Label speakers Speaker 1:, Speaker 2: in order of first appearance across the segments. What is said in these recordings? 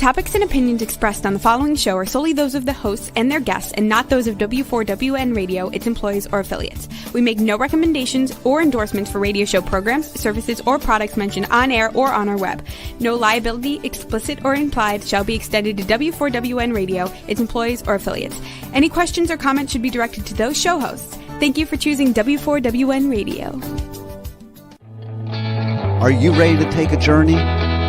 Speaker 1: topics and opinions expressed on the following show are solely those of the hosts and their guests and not those of W4WN Radio, its employees, or affiliates. We make no recommendations or endorsements for radio show programs, services, or products mentioned on air or on our web. No liability, explicit or implied, shall be extended to W4WN Radio, its employees, or affiliates. Any questions or comments should be directed to those show hosts. Thank you for choosing W4WN Radio.
Speaker 2: Are you ready to take a journey?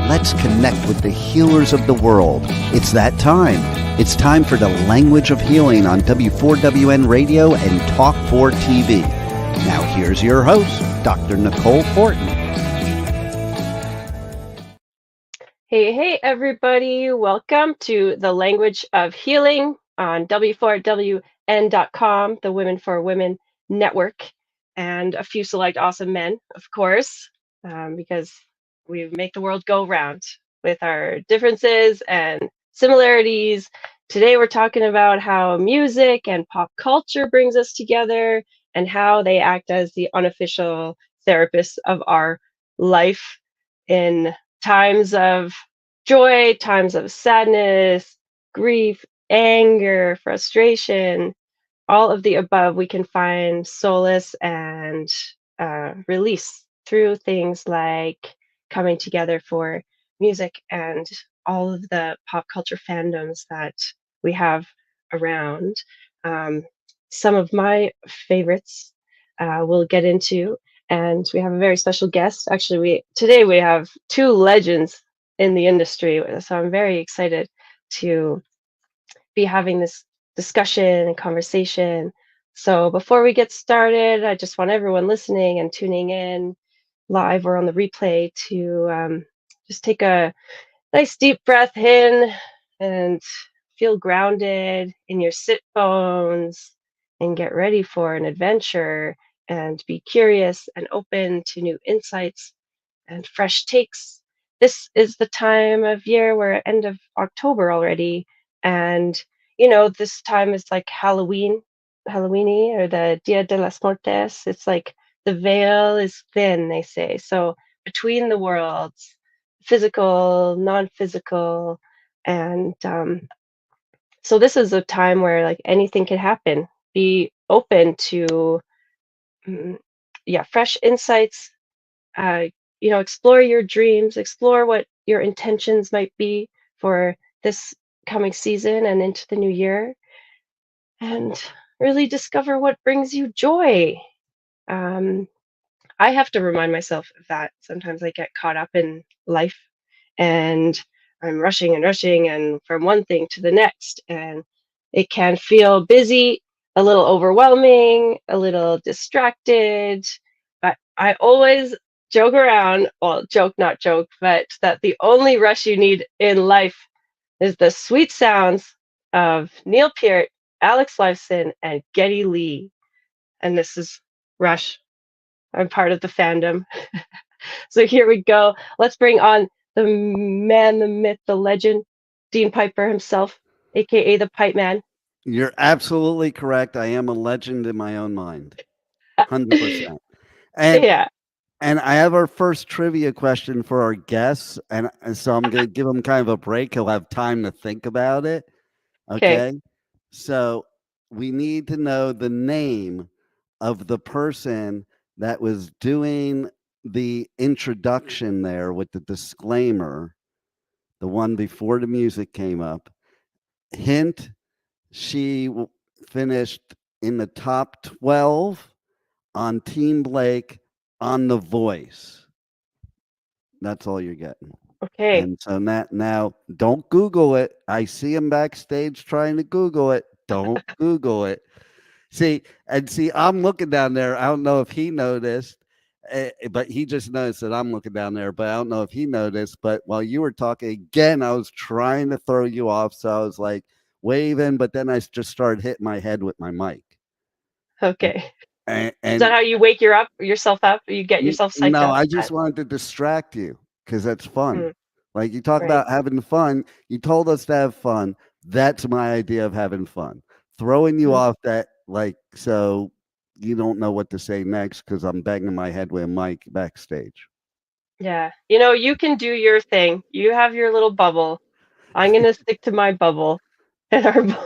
Speaker 2: Let's connect with the healers of the world. It's that time. It's time for the Language of Healing on W4WN Radio and Talk 4 TV. Now here's your host, Dr. Nicole Fortin.
Speaker 3: Hey, everybody. Welcome to the Language of Healing on W4WN.com, the Women for Women Network, and a few select awesome men, of course, because we make the world go round with our differences and similarities. Today, we're talking about how music and pop culture brings us together and how they act as the unofficial therapists of our life in times of joy, times of sadness, grief, anger, frustration, all of the above. We can find solace and release through things like coming together for music and all of the pop culture fandoms that we have around. Some of my favorites we'll get into, and we have a very special guest. Actually, today we have two legends in the industry, so I'm very excited to be having this discussion and conversation. So before we get started, I just want everyone listening and tuning in live or on the replay to just take a nice deep breath in and feel grounded in your sit bones and get ready for an adventure and be curious and open to new insights and fresh takes. This is the time of year, we're end of October already, and this time is like Halloweeny, or the Dia de las Muertes. It's like the veil is thin, they say. So between the worlds, physical, non-physical, and so this is a time where like anything can happen. Be open to fresh insights. Explore your dreams, explore what your intentions might be for this coming season and into the new year, and really discover what brings you joy. I have to remind myself of that. Sometimes I get caught up in life and I'm rushing and from one thing to the next, and it can feel busy, a little overwhelming, a little distracted, but I always joke around, well, joke, not joke, but that the only rush you need in life is the sweet sounds of Neil Peart, Alex Lifeson, and Geddy Lee. And this is Rush. I'm part of the fandom. So here we go. Let's bring on the man, the myth, the legend, Dean Piper himself, aka the Pipe Man.
Speaker 2: You're absolutely correct. I am a legend in my own mind. 100%. And I have our first trivia question for our guests, and so I'm going to give him kind of a break. He'll have time to think about it. Okay? So we need to know the name of the person that was doing the introduction there with the disclaimer, the one before the music came up. Hint, she finished in the top 12 on Team Blake on The Voice. That's all you're getting.
Speaker 3: Okay.
Speaker 2: And so now don't Google it. I see him backstage trying to Google it. Don't Google it. See, I'm looking down there. I don't know if he noticed, but he just noticed that I'm looking down there, but I don't know if he noticed. But while you were talking again, I was trying to throw you off. So I was like waving, but then I just started hitting my head with my mic.
Speaker 3: Okay.
Speaker 2: And
Speaker 3: is that how you wake yourself up? You get yourself psyched up?
Speaker 2: No, I just wanted to distract you because that's fun. Like you talk about having fun. You told us to have fun. That's my idea of having fun. Throwing you off that, like, so you don't know what to say next because I'm banging my head with a mic backstage.
Speaker 3: Yeah. You can do your thing. You have your little bubble. I'm going to stick to my bubble. And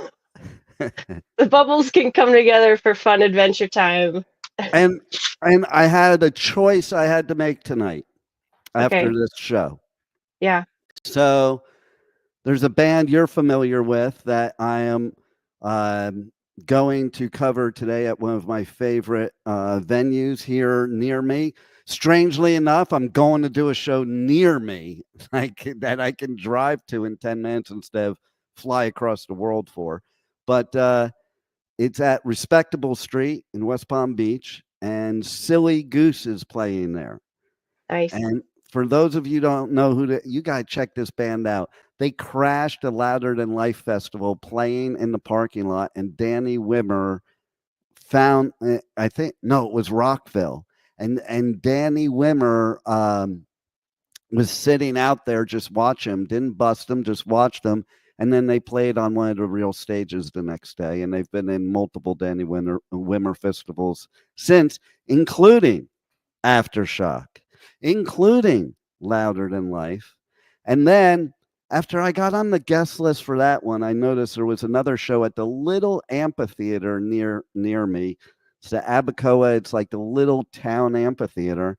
Speaker 3: the bubbles can come together for fun adventure time.
Speaker 2: And I had a choice I had to make tonight after this show.
Speaker 3: Yeah.
Speaker 2: So there's a band you're familiar with that I am going to cover today at one of my favorite venues here near me. Strangely enough, I'm going to do a show near me that I can drive to in 10 minutes instead of fly across the world for. But it's at Respectable Street in West Palm Beach, and Silly Goose is playing there.
Speaker 3: Nice.
Speaker 2: And for those of you who don't know you got to check this band out. They crashed a Louder Than Life festival playing in the parking lot, and Danny Wimmer found, it was Rockville, and Danny Wimmer was sitting out there, just watch him, didn't bust him, just watched him, and then they played on one of the real stages the next day, and they've been in multiple Danny Wimmer festivals since, including Aftershock, including Louder Than Life. And then after I got on the guest list for that one, I noticed there was another show at the little amphitheater near me. It's the Abacoa. It's like the little town amphitheater.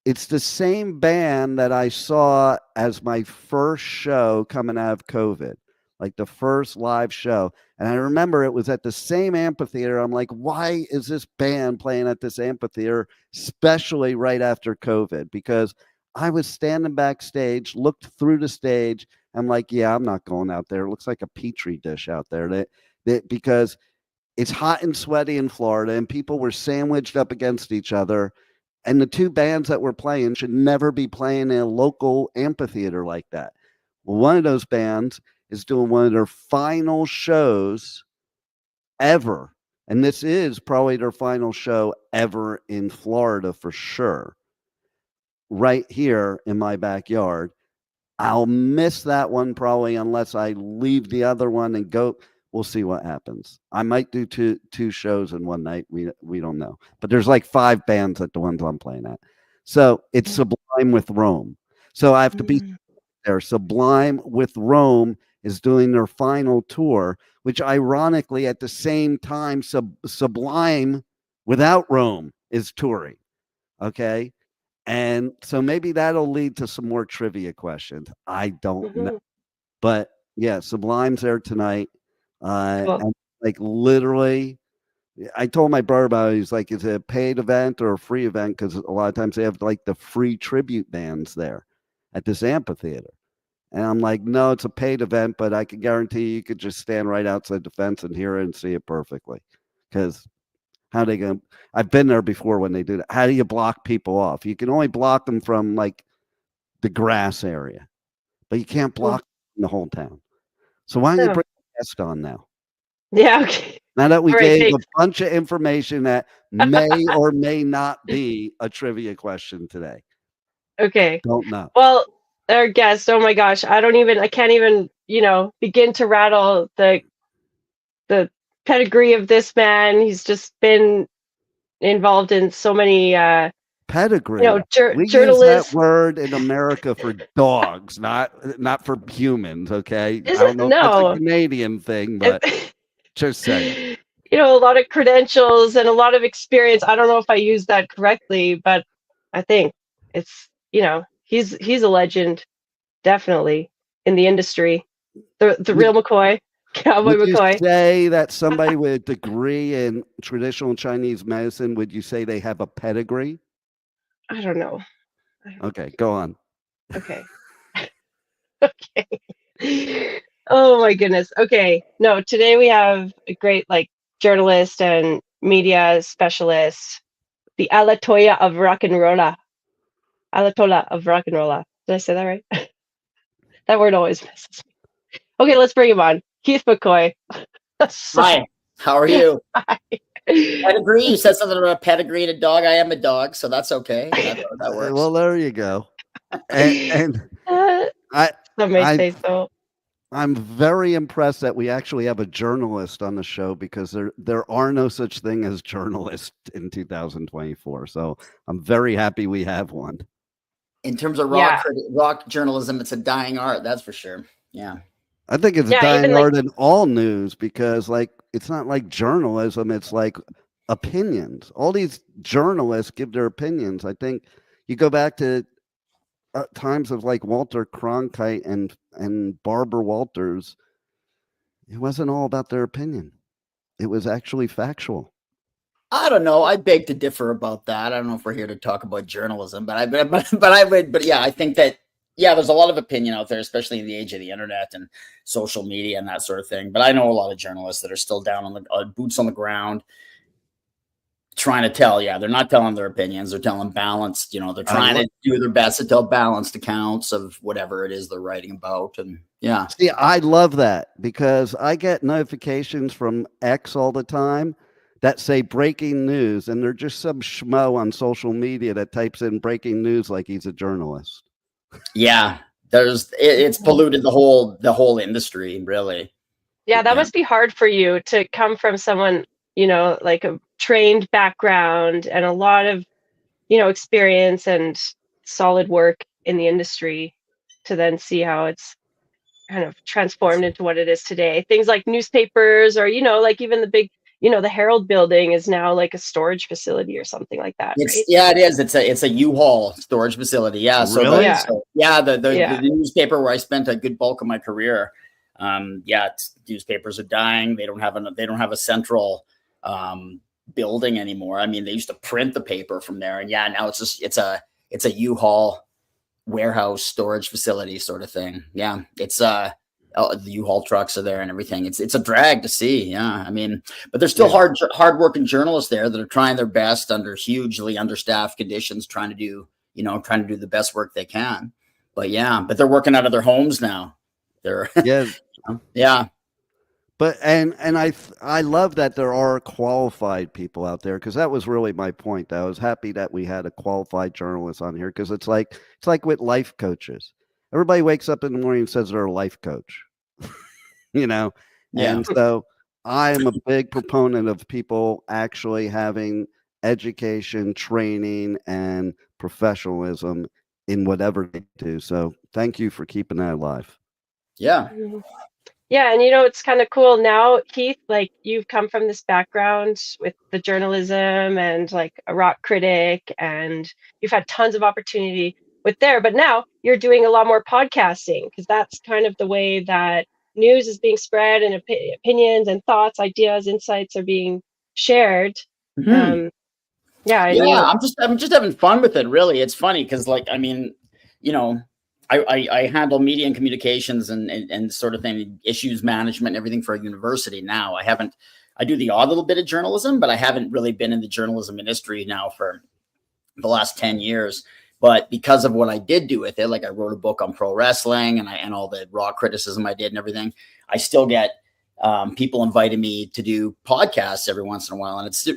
Speaker 2: It's the same band that I saw as my first show coming out of COVID, like the first live show. And I remember it was at the same amphitheater. I'm like, why is this band playing at this amphitheater, especially right after COVID? Because I was standing backstage, looked through the stage. I'm like, yeah, I'm not going out there. It looks like a petri dish out there. Because it's hot and sweaty in Florida, and people were sandwiched up against each other. And the two bands that were playing should never be playing in a local amphitheater like that. Well, one of those bands is doing one of their final shows ever. And this is probably their final show ever in Florida for sure. Right here in my backyard. I'll miss that one probably unless I leave the other one and go. We'll see what happens. I might do two shows in one night. We don't know. But there's like 5 bands at the ones I'm playing at. So it's Sublime with Rome. So I have to be there. Sublime with Rome is doing their final tour, which ironically at the same time Sublime without Rome is touring. Okay. And so maybe that'll lead to some more trivia questions. I don't know. But yeah, Sublime's there tonight.
Speaker 3: Cool.
Speaker 2: And like literally, I told my brother about it. He's like, is it a paid event or a free event? Because a lot of times they have like the free tribute bands there at this amphitheater. And I'm like, no, it's a paid event, but I can guarantee you could just stand right outside the fence and hear it and see it perfectly. Because how they going? I've been there before when they do that. How do you block people off? You can only block them from like the grass area, but you can't block the whole town. So why don't you bring a guest on now?
Speaker 3: Yeah, okay.
Speaker 2: Now that we gave a bunch of information that may or may not be a trivia question today.
Speaker 3: Okay.
Speaker 2: Don't know.
Speaker 3: Well, our guest, oh my gosh, I can't even, begin to rattle the pedigree of this man. He's just been involved in so many
Speaker 2: pedigree.
Speaker 3: We
Speaker 2: use that word in America for dogs, not for humans. Okay, I don't know if that's a Canadian thing, but just saying.
Speaker 3: A lot of credentials and a lot of experience. I don't know if I used that correctly, but I think it's he's a legend, definitely in the industry. The real McCoy. Cowboy McCoy.
Speaker 2: You say that somebody with a degree in traditional Chinese medicine, would you say they have a pedigree?
Speaker 3: I don't know.
Speaker 2: Okay, go on.
Speaker 3: Okay. Okay. Oh my goodness. Okay. No, today we have a great journalist and media specialist, the Alatoya of rock and rolla. Alatola of rock and rolla. Did I say that right? That word always messes me. Okay, let's bring him on. Heath McCoy.
Speaker 4: Hi, how are you? Hi. Pedigree. You said something about pedigree and a dog. I am a dog, so that's okay. That works.
Speaker 2: Well, there you go. And
Speaker 3: some may say so.
Speaker 2: I'm very impressed that we actually have a journalist on the show because there are no such thing as journalists in 2024. So I'm very happy we have one.
Speaker 4: In terms of rock journalism, it's a dying art, that's for sure. Yeah.
Speaker 2: I think it's dying hard in all news because, like, it's not like journalism. It's like opinions. All these journalists give their opinions. I think you go back to times of like Walter Cronkite and Barbara Walters. It wasn't all about their opinion. It was actually factual.
Speaker 4: I don't know. I beg to differ about that. I don't know if we're here to talk about journalism, but yeah, I think that, yeah, there's a lot of opinion out there, especially in the age of the internet and social media and that sort of thing. But I know a lot of journalists that are still down on the boots on the ground, trying to tell. Yeah, they're not telling their opinions. They're telling balanced. They're trying to do their best to tell balanced accounts of whatever it is they're writing about. And yeah,
Speaker 2: see, I love that because I get notifications from X all the time that say breaking news, and they're just some schmo on social media that types in breaking news like he's a journalist.
Speaker 4: Yeah, it's polluted the whole industry, really.
Speaker 3: Yeah, that must be hard for you to come from someone, like a trained background and a lot of, experience and solid work in the industry, to then see how it's kind of transformed into what it is today. Things like newspapers, or, like even the big, the Herald building is now like a storage facility or something like that. Right?
Speaker 4: Yeah, it is. It's a U-Haul storage facility. Yeah. So
Speaker 2: really?
Speaker 4: The newspaper where I spent a good bulk of my career. Newspapers are dying. They don't have a central building anymore. I mean, they used to print the paper from there, and now it's a U-Haul warehouse storage facility sort of thing. Yeah, it's the U-Haul trucks are there and everything. It's a drag to see. Yeah, I mean, but there's still hard working journalists there that are trying their best under hugely understaffed conditions, trying to do the best work they can. But they're working out of their homes now. They're yeah.
Speaker 2: But and I love that there are qualified people out there, because that was really my point. I was happy that we had a qualified journalist on here, because it's like with life coaches. Everybody wakes up in the morning and says they're a life coach, Yeah. And so I am a big proponent of people actually having education, training, and professionalism in whatever they do. So thank you for keeping that alive.
Speaker 4: Yeah.
Speaker 3: Yeah, and it's kind of cool now, Heath, like you've come from this background with the journalism and like a rock critic, and you've had tons of opportunity with there, but now you're doing a lot more podcasting, because that's kind of the way that news is being spread, and opinions and thoughts, ideas, insights are being shared.
Speaker 4: Mm-hmm. I'm just having fun with it, really. It's funny because, like, I mean, I handle media and communications and sort of thing, issues management and everything for a university now. I do the odd little bit of journalism, but I haven't really been in the journalism industry now for the last 10 years. But because of what I did do with it, like I wrote a book on pro wrestling and all the raw criticism I did and everything, I still get people inviting me to do podcasts every once in a while. And it's,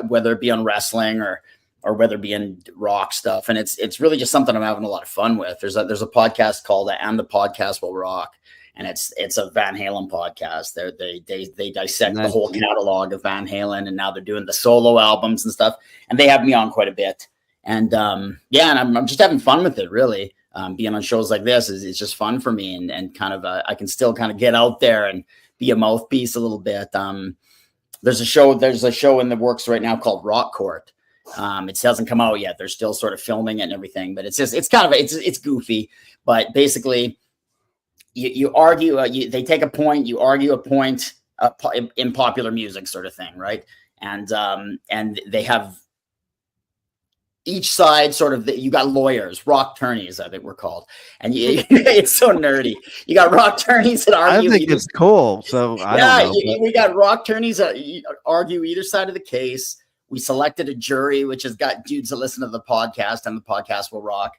Speaker 4: whether it be on wrestling or whether it be in rock stuff. And it's really just something I'm having a lot of fun with. There's a podcast called And the Podcast Will Rock. And it's a Van Halen podcast. They dissect the whole catalog of Van Halen, and now they're doing the solo albums and stuff. And they have me on quite a bit. And and I'm just having fun with it, really. Being on shows like this is just fun for me, and kind of I can still kind of get out there and be a mouthpiece a little bit. There's a show in the works right now called Rock Court. It hasn't come out yet. They're still sort of filming it and everything, but it's goofy. But basically, you argue. They take a point, you argue a point in popular music, sort of thing, right? And they have each side sort of, you got lawyers, rock attorneys, I think we're called. And it's so nerdy. You got rock attorneys that argue.
Speaker 2: I think it's cool. So I don't know.
Speaker 4: We got rock attorneys that argue either side of the case. We selected a jury, which has got dudes that listen to the podcast, and the podcast will rock.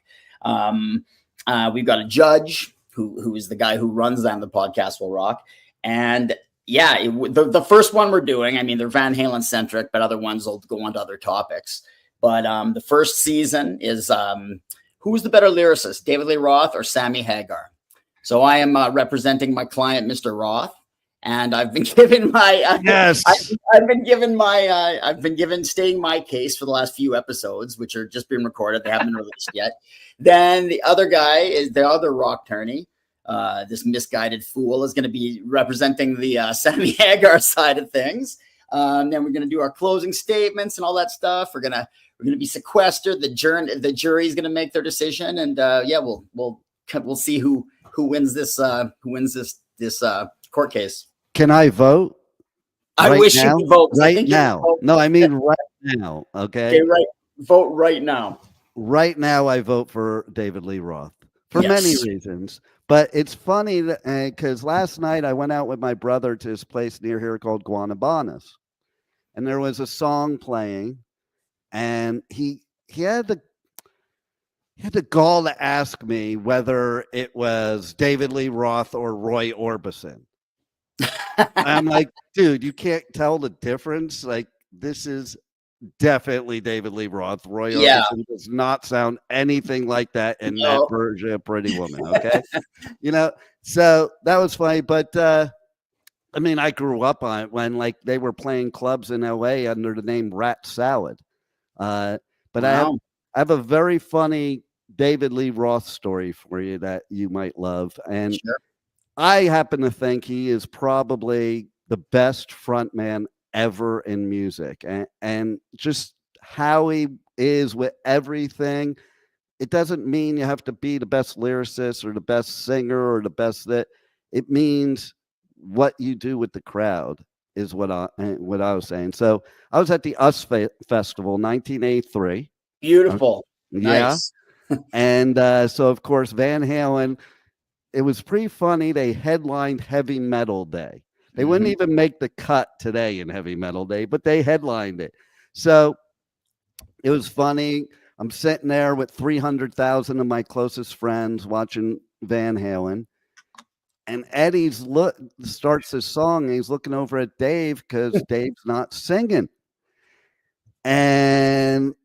Speaker 4: We've got a judge who is the guy who runs that, and the podcast will rock. And the first one we're doing, I mean, they're Van Halen centric, but other ones will go on to other topics. But the first season is who's the better lyricist, David Lee Roth or Sammy Hagar? So I am representing my client, Mr. Roth, and I've been given my I've been stating my case for the last few episodes, which are just being recorded. They haven't been released yet. Then the other guy is the other rock attorney. this misguided fool is going to be representing the Sammy Hagar side of things. Then we're going to do our closing statements and all that stuff. We're going to be sequestered. The jury is going to make their decision, and we'll see who wins this court case.
Speaker 2: Can I vote?
Speaker 4: I wish you could vote
Speaker 2: right now. No, I mean right now. Okay.
Speaker 4: Right. Vote right now.
Speaker 2: Right now, I vote for David Lee Roth for many reasons. But it's funny because last night I went out with my brother to his place near here called Guanabanas, and there was a song playing, and he had the gall to ask me whether it was David Lee Roth or Roy Orbison. I'm like, dude, you can't tell the difference. Like, this is definitely David Lee Roth. Roy Orbison does not sound anything like that in that version of Pretty Woman. Okay. So that was funny. But I mean, I grew up on it when like they were playing clubs in LA under the name Rat Salad. But I have a very funny David Lee Roth story for you that you might love. And I happen to think he is probably the best frontman ever in music, and just how he is with everything. It doesn't mean you have to be the best lyricist or the best singer or the best that. It means what you do with the crowd is what I was saying. So I was at the US Festival, 1983.
Speaker 4: Beautiful. Nice.
Speaker 2: And so of course Van Halen. It was pretty funny. They headlined Heavy Metal Day. They wouldn't even make the cut today in Heavy Metal Day, but they headlined it. So it was funny. I'm sitting there with 300,000 of my closest friends watching Van Halen. And Eddie starts his song, and he's looking over at Dave because Dave's not singing. And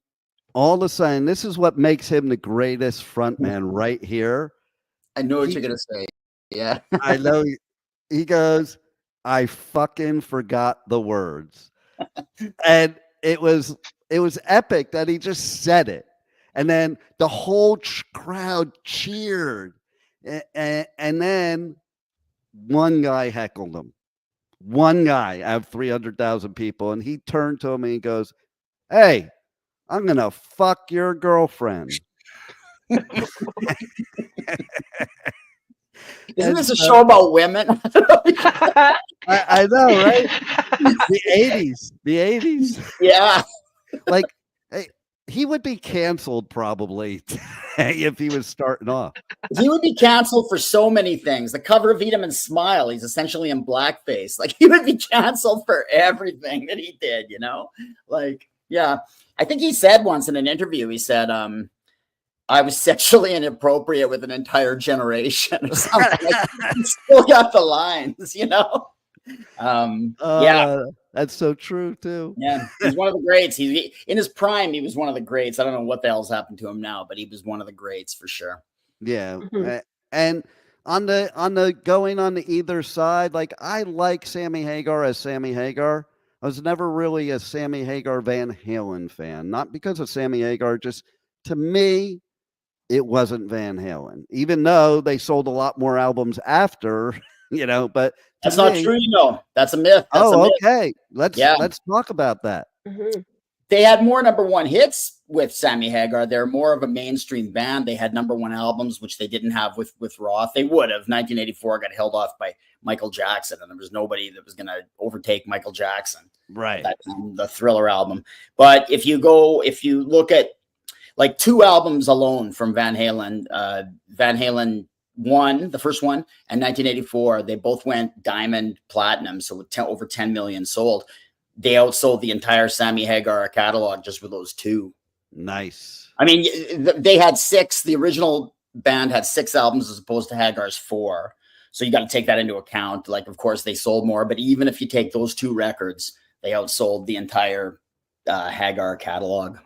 Speaker 2: all of a sudden, this is what makes him the greatest frontman right here.
Speaker 4: I know what you're going to say. Yeah.
Speaker 2: I know. He goes, I fucking forgot the words. And it was epic that he just said it. And then the whole crowd cheered. And then one guy heckled him. One guy out of 300,000 people. And he turned to him and he goes, hey, I'm going to fuck your girlfriend.
Speaker 4: Isn't this a show about women?
Speaker 2: I know, right? The 80s.
Speaker 4: Yeah.
Speaker 2: Like, hey, he would be canceled probably if he was starting off.
Speaker 4: He would be canceled for so many things. The cover of Eat 'Em and Smile, he's essentially in blackface. Like, he would be canceled for everything that he did, Like, yeah. I think he said once in an interview, he said, I was sexually inappropriate with an entire generation or something. Like, he still got the lines,
Speaker 2: That's so true too.
Speaker 4: Yeah, he's one of the greats. He in his prime, he was one of the greats. I don't know what the hell's happened to him now, but he was one of the greats for sure.
Speaker 2: Yeah. And on the going on the either side, like I like Sammy Hagar as Sammy Hagar. I was never really a Sammy Hagar Van Halen fan, not because of Sammy Hagar, just to me, it wasn't Van Halen, even though they sold a lot more albums after, but
Speaker 4: that's not true. That's a myth. That's a myth.
Speaker 2: Okay. Let's talk about that.
Speaker 4: They had more number one hits with Sammy Hagar. They're more of a mainstream band. They had number one albums, which they didn't have with Roth. They would have. 1984 got held off by Michael Jackson, and there was nobody that was going to overtake Michael Jackson.
Speaker 2: Right.
Speaker 4: The Thriller album. But if you look at like two albums alone from Van Halen, Van Halen 1, the first one, and 1984, they both went diamond platinum. So with over 10 million sold. They outsold the entire Sammy Hagar catalog just with those two.
Speaker 2: Nice.
Speaker 4: I mean, they had 6. The original band had 6 albums as opposed to Hagar's 4. So you got to take that into account. Like, of course, they sold more. But even if you take those 2 records, they outsold the entire Hagar catalog.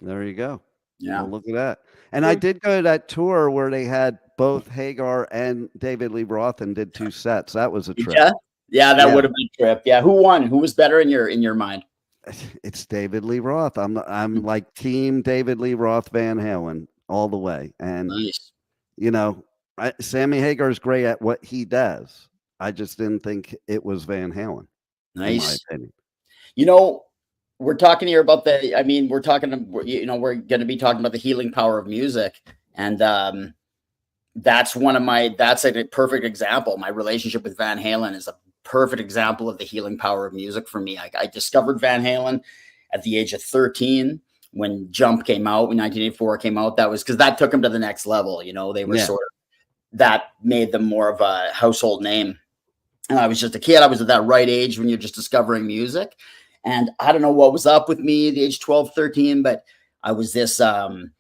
Speaker 2: There you go.
Speaker 4: Yeah.
Speaker 2: Well, look at that. And I did go to that tour where they had both Hagar and David Lee Roth and did 2 sets. That was a trip.
Speaker 4: Yeah, that would have been a trip. Yeah, who won? Who was better in your mind?
Speaker 2: It's David Lee Roth. I'm like team David Lee Roth Van Halen all the way. And
Speaker 4: nice.
Speaker 2: Sammy Hagar is great at what he does. I just didn't think it was Van Halen.
Speaker 4: Nice.
Speaker 2: In my opinion.
Speaker 4: You know, we're talking here about we're going to be talking about the healing power of music. And that's a perfect example. My relationship with Van Halen is a perfect example of the healing power of music for me. I discovered Van Halen at the age of 13 when Jump came out, when 1984 came out. That was because that took them to the next level. You know, they were sort of, that made them more of a household name. And I was just a kid. I was at that right age when you're just discovering music. And I don't know what was up with me at the age 12, 13, but I was this, the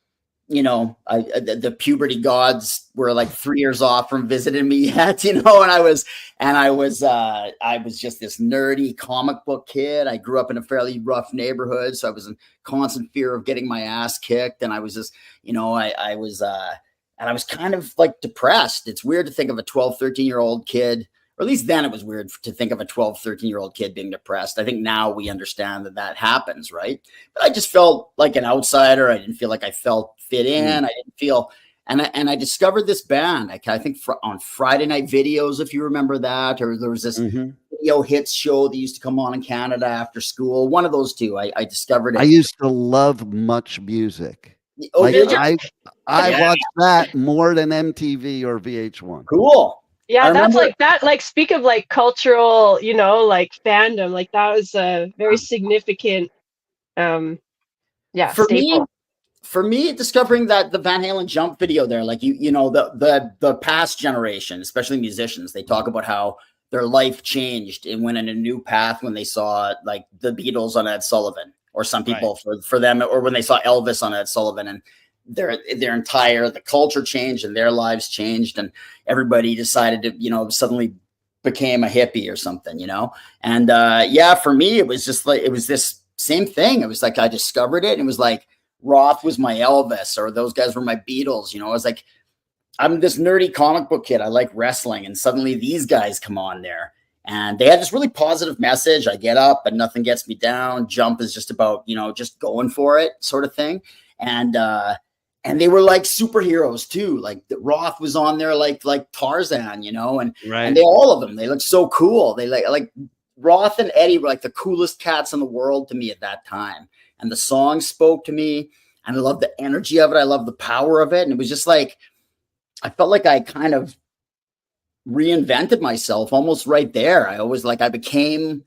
Speaker 4: puberty gods were like 3 years off from visiting me yet, and I was just this nerdy comic book kid. I grew up in a fairly rough neighborhood, so I was in constant fear of getting my ass kicked. And I was just, I was kind of like depressed. It's weird to think of a 12, 13-year-old kid, or at least then it was weird to think of a 12, 13-year-old kid being depressed. I think now we understand that happens, right? But I just felt like an outsider. I didn't feel like I fit in. I didn't feel, and I discovered this band. I think on Friday Night Videos, if you remember that, or there was this video hits show that used to come on in Canada after school. One of those two. I discovered it.
Speaker 2: I used to love Much Music.
Speaker 4: Oh,
Speaker 2: I watched that more than MTV or VH1.
Speaker 4: Cool.
Speaker 3: Yeah, that's like that. Like, speak of like cultural, like fandom. Like that was a very significant, staple.
Speaker 4: For me, discovering that the Van Halen Jump video there, like the past generation, especially musicians, they talk about how their life changed and went in a new path when they saw like the Beatles on Ed Sullivan, or some people for them, or when they saw Elvis on Ed Sullivan, and the culture changed and their lives changed, and everybody decided to, suddenly became a hippie or something, and for me, it was just like, it was this same thing. It was like, I discovered it, and it was like Roth was my Elvis, or those guys were my Beatles. I was like, I'm this nerdy comic book kid. I like wrestling, and suddenly these guys come on there, and they had this really positive message. I get up and nothing gets me down. Jump is just about, just going for it sort of thing. And they were like superheroes too. Like Roth was on there, like Tarzan, and all of them, they looked so cool. They like Roth and Eddie were like the coolest cats in the world to me at that time. And the song spoke to me, and I love the energy of it. I love the power of it. And it was just like, I felt like I kind of reinvented myself almost right there. I became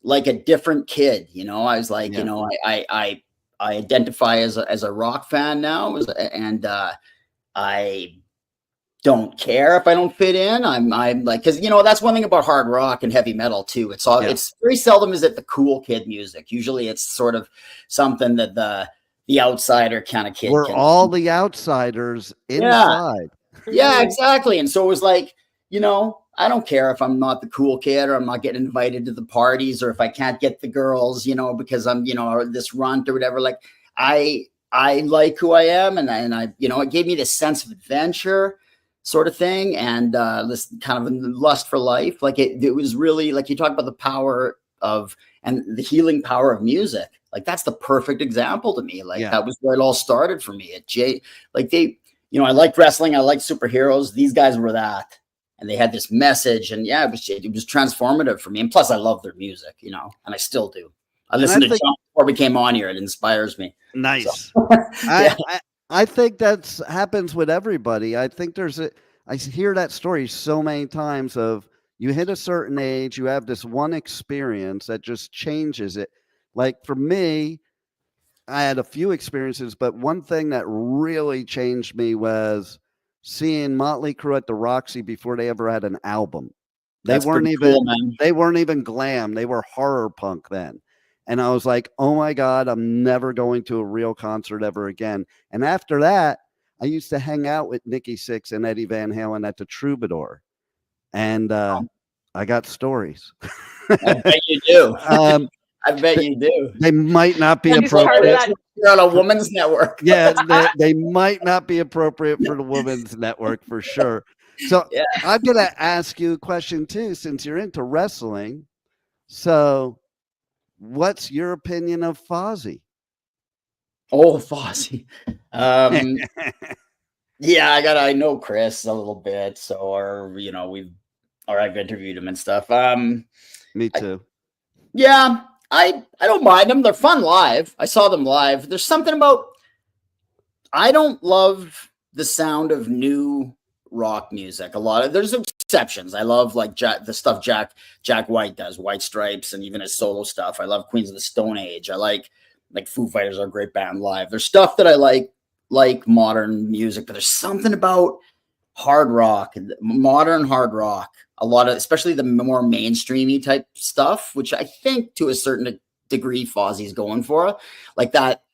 Speaker 4: like a different kid. I was like, I identify as a rock fan now, and I don't care if I don't fit in. I'm like, because that's one thing about hard rock and heavy metal too. It's very seldom is it the cool kid music. Usually it's sort of something that the outsider kind of kid.
Speaker 2: We're all the outsiders inside.
Speaker 4: Yeah, exactly. And so it was like, I don't care if I'm not the cool kid, or I'm not getting invited to the parties, or if I can't get the girls, because I'm, this runt or whatever. Like I like who I am, and I, it gave me this sense of adventure sort of thing, and this kind of lust for life. Like it was really, like, you talk about the power of, and the healing power of music. Like that's the perfect example to me. Like that was where it all started for me. I liked wrestling. I liked superheroes. These guys were that. And they had this message, and it was transformative for me. And plus I love their music, and I still do. I listened to Jump before we came on here. It inspires me.
Speaker 2: Nice. So, I think that happens with everybody. I think I hear that story so many times of, you hit a certain age, you have this one experience that just changes it. Like for me, I had a few experiences, but one thing that really changed me was seeing Motley Crue at the Roxy before they ever had an album. They weren't even glam. They were horror punk then. And I was like, oh my God, I'm never going to a real concert ever again. And after that, I used to hang out with Nikki Sixx and Eddie Van Halen at the Troubadour. And I got stories.
Speaker 4: I bet you do. I bet you do.
Speaker 2: They might not be appropriate.
Speaker 4: You're on a women's network.
Speaker 2: Yeah, they might not be appropriate for the women's network for sure. So I'm going to ask you a question too, since you're into wrestling. So what's your opinion of Fozzy?
Speaker 4: Oh, Fozzy. Yeah, I know Chris a little bit, so I've interviewed him and stuff.
Speaker 2: Me too.
Speaker 4: I don't mind them. They're fun live. I saw them live. There's something about, I don't love the sound of new rock music. There's exceptions. I love like the stuff Jack White does, White Stripes, and even his solo stuff. I love Queens of the Stone Age. I like Foo Fighters are a great band live. There's stuff that I like modern music, but there's something about hard rock, modern hard rock, a lot of, especially the more mainstreamy type stuff, which I think to a certain degree Fozzie's going for, like that.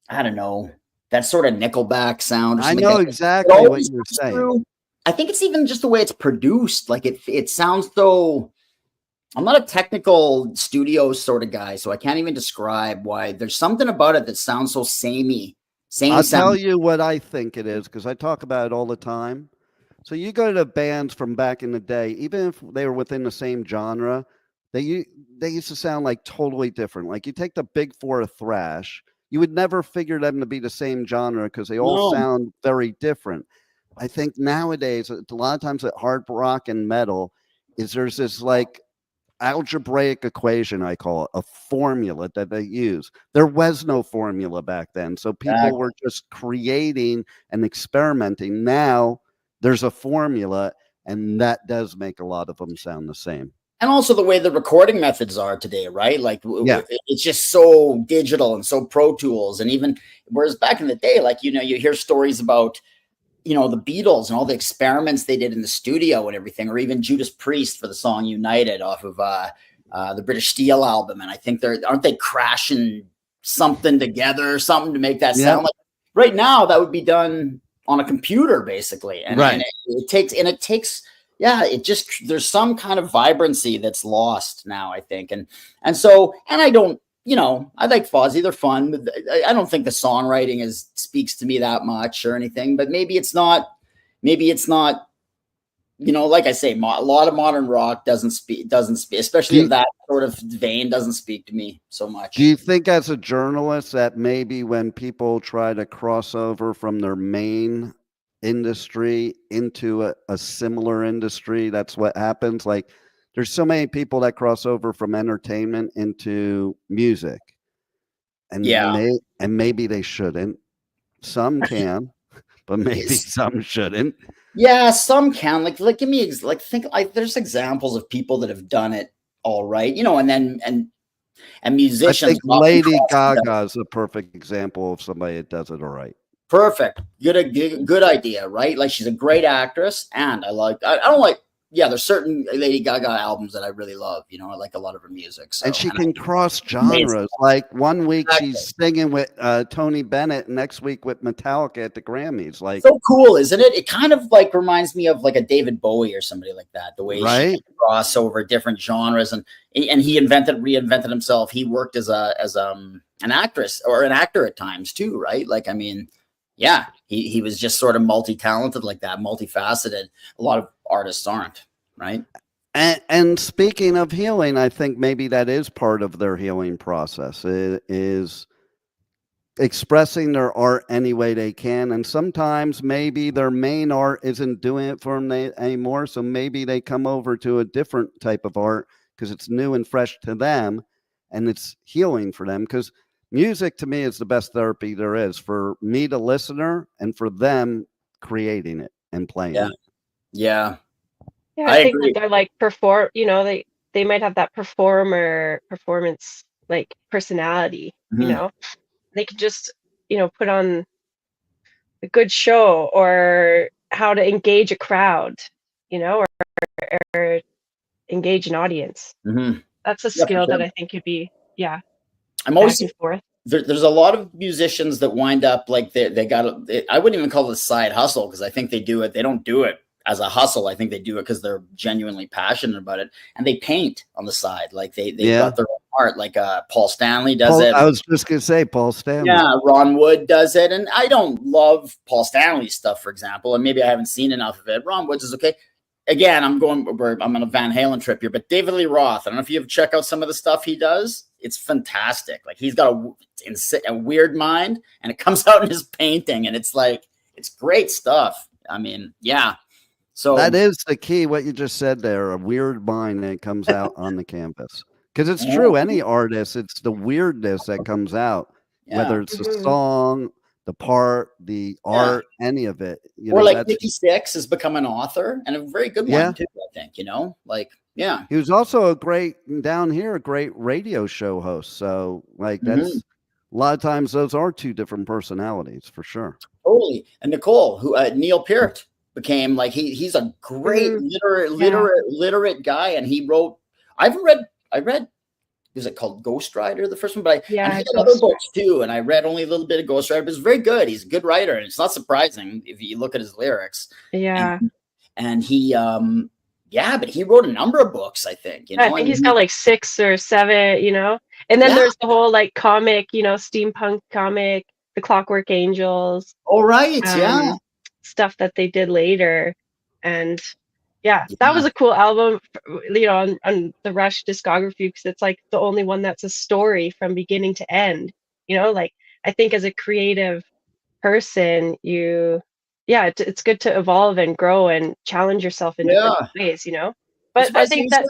Speaker 4: I don't know, that sort of Nickelback sound.
Speaker 2: I know exactly what you're saying.
Speaker 4: I think it's even just the way it's produced. Like it sounds so. I'm not a technical studio sort of guy, so I can't even describe why. There's something about it that sounds so samey.
Speaker 2: I'll tell you what I think it is, because I talk about it all the time. So you go to bands from back in the day, even if they were within the same genre, they used to sound like totally different. Like you take the big four of thrash, you would never figure them to be the same genre because they all sound very different. I think nowadays, a lot of times at hard rock and metal, there's this like algebraic equation, I call it, a formula that they use. There was no formula back then. So people were just creating and experimenting. Now there's a formula, and that does make a lot of them sound the same.
Speaker 4: And also the way the recording methods are today, right? Like it's just so digital and so Pro Tools. And even whereas back in the day, like, you hear stories about, the Beatles and all the experiments they did in the studio and everything, or even Judas Priest for the song United off of the British Steel album. And I think aren't they crashing something together or something to make that sound like right now that would be done on a computer basically. And, and it takes, there's some kind of vibrancy that's lost now, I think. And I don't, I like Fozzy. They're fun. But I don't think the songwriting speaks to me that much or anything, but maybe it's not, like I say, a lot of modern rock doesn't speak, especially of that sort of vein, doesn't speak to me so much.
Speaker 2: Do you think as a journalist that maybe when people try to cross over from their main industry into a similar industry, that's what happens? Like, there's so many people that cross over from entertainment into music, and maybe they shouldn't. Some can, but maybe some shouldn't.
Speaker 4: Yeah, some can. Like give me there's examples of people that have done it all right, and musicians.
Speaker 2: I think Lady Gaga is a perfect example of somebody that does it all right.
Speaker 4: Perfect, good idea, right? Like she's a great actress, and I don't like. Yeah, there's certain Lady Gaga albums that I really love. I like a lot of her music. So,
Speaker 2: and she can cross genres. Like one week she's singing with Tony Bennett, next week with Metallica at the Grammys. Like,
Speaker 4: so cool, isn't it? It kind of like reminds me of like a David Bowie or somebody like that. The way she can cross over different genres, and he reinvented himself. He worked as an actress or an actor at times too, right? Like, I mean, yeah, he was just sort of multi-talented like that, multifaceted. A lot of artists aren't, right?
Speaker 2: And speaking of healing, I think maybe that is part of their healing process. It is expressing their art any way they can. And sometimes maybe their main art isn't doing it for them anymore. So maybe they come over to a different type of art because it's new and fresh to them, and it's healing for them. Because music to me is the best therapy there is for me, the listener, and for them creating it and playing it.
Speaker 4: Yeah.
Speaker 3: I think that they're like they might have that performance like personality, they could just, put on a good show or how to engage a crowd, or engage an audience.
Speaker 4: Mm-hmm.
Speaker 3: That's a skill that I think could be,
Speaker 4: I'm always there's a lot of musicians that wind up like they got I wouldn't even call it a side hustle, because I think they do it. They don't do it as a hustle. I think they do it because they're genuinely passionate about it, and they paint on the side. Like they got their own art. Like Paul Stanley does it.
Speaker 2: I was just gonna say Paul Stanley.
Speaker 4: Yeah, Ron Wood does it, and I don't love Paul Stanley's stuff, for example, and maybe I haven't seen enough of it. Ron Wood's is okay. Again, I'm on a Van Halen trip here, but David Lee Roth, I don't know if you ever check out some of the stuff he does. It's fantastic. Like he's got a weird mind, and it comes out in his painting, and it's it's great stuff. I mean, yeah. So
Speaker 2: that is the key. What you just said there, a weird mind that comes out on the canvas. Because it's true, any artist, it's the weirdness that comes out, whether it's the song, the part, the art, any of it.
Speaker 4: Or like 56 has become an author, and a very good one too, I think, like, he
Speaker 2: was also a great radio show host. So like that's a lot of times those are two different personalities for sure.
Speaker 4: Totally. And Nicole, who Neil Peart became, like, he's a great literate guy, and he wrote, I read, is it called Ghost Rider, the first one? But he had other books too, and I read only a little bit of Ghost Rider, but it's very good. He's a good writer, and it's not surprising if you look at his lyrics.
Speaker 3: Yeah.
Speaker 4: And he but he wrote a number of books, I think.
Speaker 3: I think he's got like 6 or 7, And then there's the whole like comic, steampunk comic, The Clockwork Angels.
Speaker 4: Oh, right.
Speaker 3: Stuff that they did later. And that was a cool album, on the Rush discography, because it's like the only one that's a story from beginning to end. Like, I think as a creative person, it's good to evolve and grow and challenge yourself in different ways, But I think that,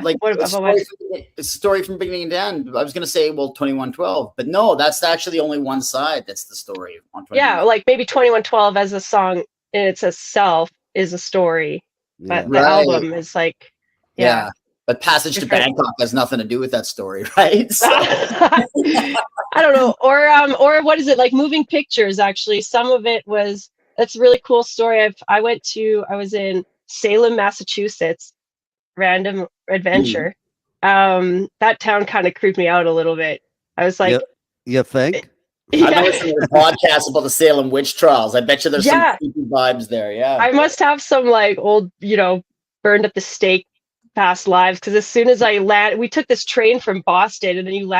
Speaker 4: like,
Speaker 3: what about
Speaker 4: it's a story from beginning to end. I was going to say, 2112, but no, that's actually only one side. That's the story on 2112.
Speaker 3: Like maybe 2112 as a song in itself is a story, but the album is like,
Speaker 4: but Passage to Bangkok has nothing to do with that story, right? So.
Speaker 3: I don't know. Or what is it, like Moving Pictures? Actually, some of it was, that's a really cool story. I was in Salem, Massachusetts, random adventure. That town kind of creeped me out a little bit. I was like,
Speaker 2: you think?
Speaker 4: I've listened to a podcast about the Salem witch trials. I bet you there's some creepy vibes there. Yeah,
Speaker 3: I must have some like old, burned at the stake past lives, because as soon as I land, we took this train from Boston, and then you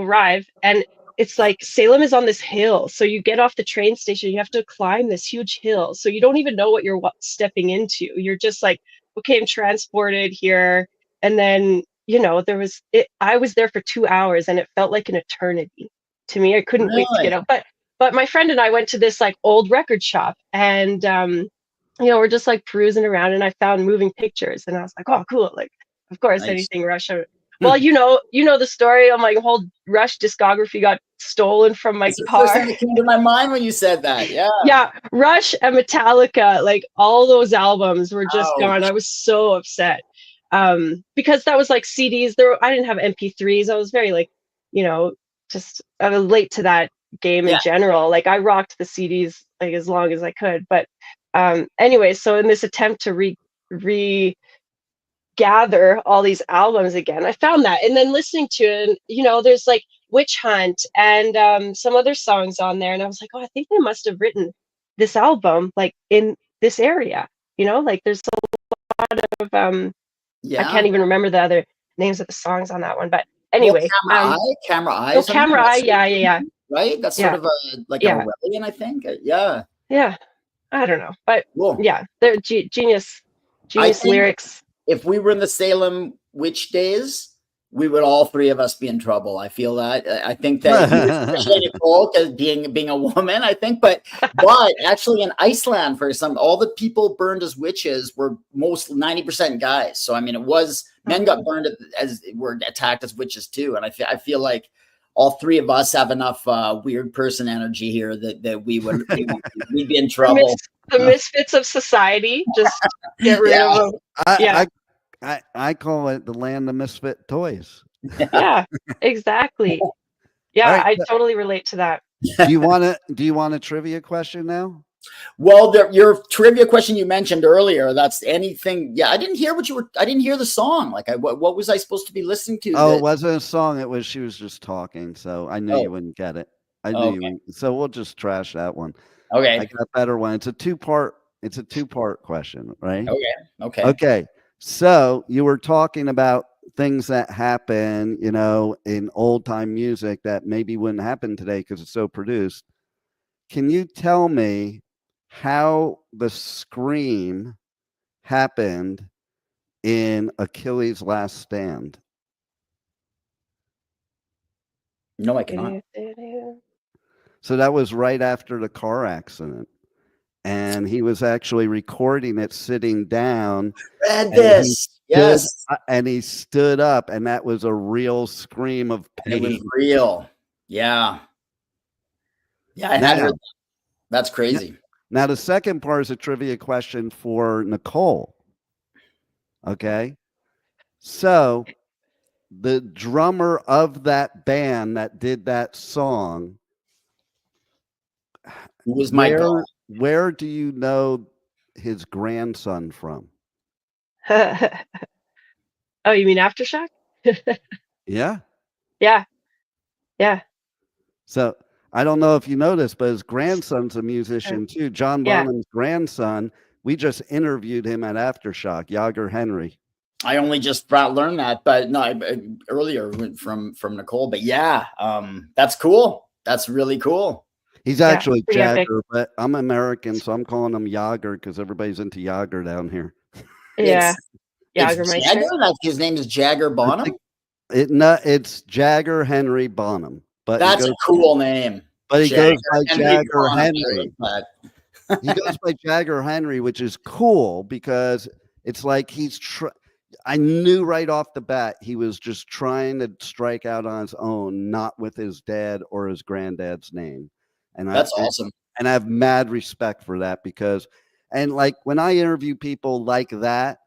Speaker 3: arrive, and it's like Salem is on this hill. So you get off the train station, you have to climb this huge hill. So you don't even know what you're stepping into. You're just like, okay, I'm transported here. And then, I was there for 2 hours, and it felt like an eternity to me. I couldn't wait to get out. But my friend and I went to this like old record shop, and we're just like perusing around, and I found Moving Pictures, and I was like, oh, cool. Like, of course, anything Rush. Well, you know the story. My whole Rush discography got stolen from my car.
Speaker 4: First thing that came to my mind when you said that. Yeah.
Speaker 3: Yeah, Rush and Metallica, like all those albums were just gone. I was so upset, because that was like CDs. I didn't have MP3s. I was very like, I was late to that game in general. Like, I rocked the CDs like as long as I could. But anyway, so in this attempt to gather all these albums again, I found that, and then listening to it, there's like Witch Hunt and some other songs on there, and I was like, oh, I think they must have written this album like in this area, like there's a lot of I can't even remember the other names of the songs on that one, but anyway,
Speaker 4: Camera Eye,
Speaker 3: Camera Eye, yeah,
Speaker 4: right, that's sort of a Orwellian, I think. I
Speaker 3: don't know, but they're genius lyrics.
Speaker 4: If we were in the Salem witch days, we would all three of us be in trouble. I feel that. I think that, especially Nicole, because being a woman, I think, but actually in Iceland, all the people burned as witches were 90% guys. So I mean, it was men got burned were attacked as witches too, and I feel like all three of us have enough weird person energy here that we'd be in trouble.
Speaker 3: The misfits of society, just get rid of them.
Speaker 2: I call it the land of misfit toys.
Speaker 3: Yeah, exactly. Yeah, right, I totally relate to that.
Speaker 2: Do you want a trivia question now?
Speaker 4: Well, your trivia question you mentioned earlier, that's anything. Yeah, I didn't hear I didn't hear the song. Like, what was I supposed to be listening to?
Speaker 2: Oh, it wasn't a song. She was just talking. So I knew you wouldn't get it. I knew you. So we'll just trash that one.
Speaker 4: Okay.
Speaker 2: I got a better one. It's a two-part question, right?
Speaker 4: Okay.
Speaker 2: So you were talking about things that happen, in old time music that maybe wouldn't happen today because it's so produced. Can you tell me how the scream happened in Achilles' Last Stand?
Speaker 4: No, I cannot.
Speaker 2: So that was right after the car accident. And he was actually recording it sitting down.
Speaker 4: Read this. Yes.
Speaker 2: And he stood up, and that was a real scream of pain.
Speaker 4: And it was real. Yeah. Yeah, I had heard that. That's crazy.
Speaker 2: Now, the second part is a trivia question for Nicole. Okay. So the drummer of that band that did that song,
Speaker 4: who was my God?
Speaker 2: Where do you know his grandson from?
Speaker 3: Oh, you mean Aftershock?
Speaker 2: Yeah.
Speaker 3: Yeah. Yeah.
Speaker 2: So I don't know if you know this, but his grandson's a musician too. John Bonham's grandson. We just interviewed him at Aftershock, Yager Henry.
Speaker 4: I only just learned that, but no, earlier from Nicole. But yeah, that's cool. That's really cool.
Speaker 2: He's actually Jagger, but I'm American, so I'm calling him Yager because everybody's into Yager down here.
Speaker 3: Yeah,
Speaker 4: Jagger. Like his name is Jagger Bonham.
Speaker 2: It's Jagger Henry Bonham, but
Speaker 4: that's a cool name.
Speaker 2: But he goes by Jagger Henry. He goes by Jagger Henry, which is cool because it's like he's. I knew right off the bat he was just trying to strike out on his own, not with his dad or his granddad's name. And
Speaker 4: that's awesome.
Speaker 2: And I have mad respect for that because, and like when I interview people like that,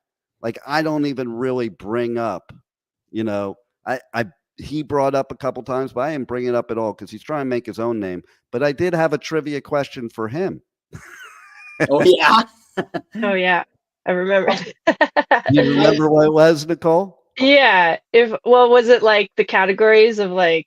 Speaker 2: like I don't even really bring up, he brought up a couple times, but I didn't bring it up at all because he's trying to make his own name. But I did have a trivia question for him.
Speaker 4: Oh yeah.
Speaker 3: Oh yeah. I remember.
Speaker 2: You remember what it was, Nicole?
Speaker 3: Yeah. Was it like the categories of like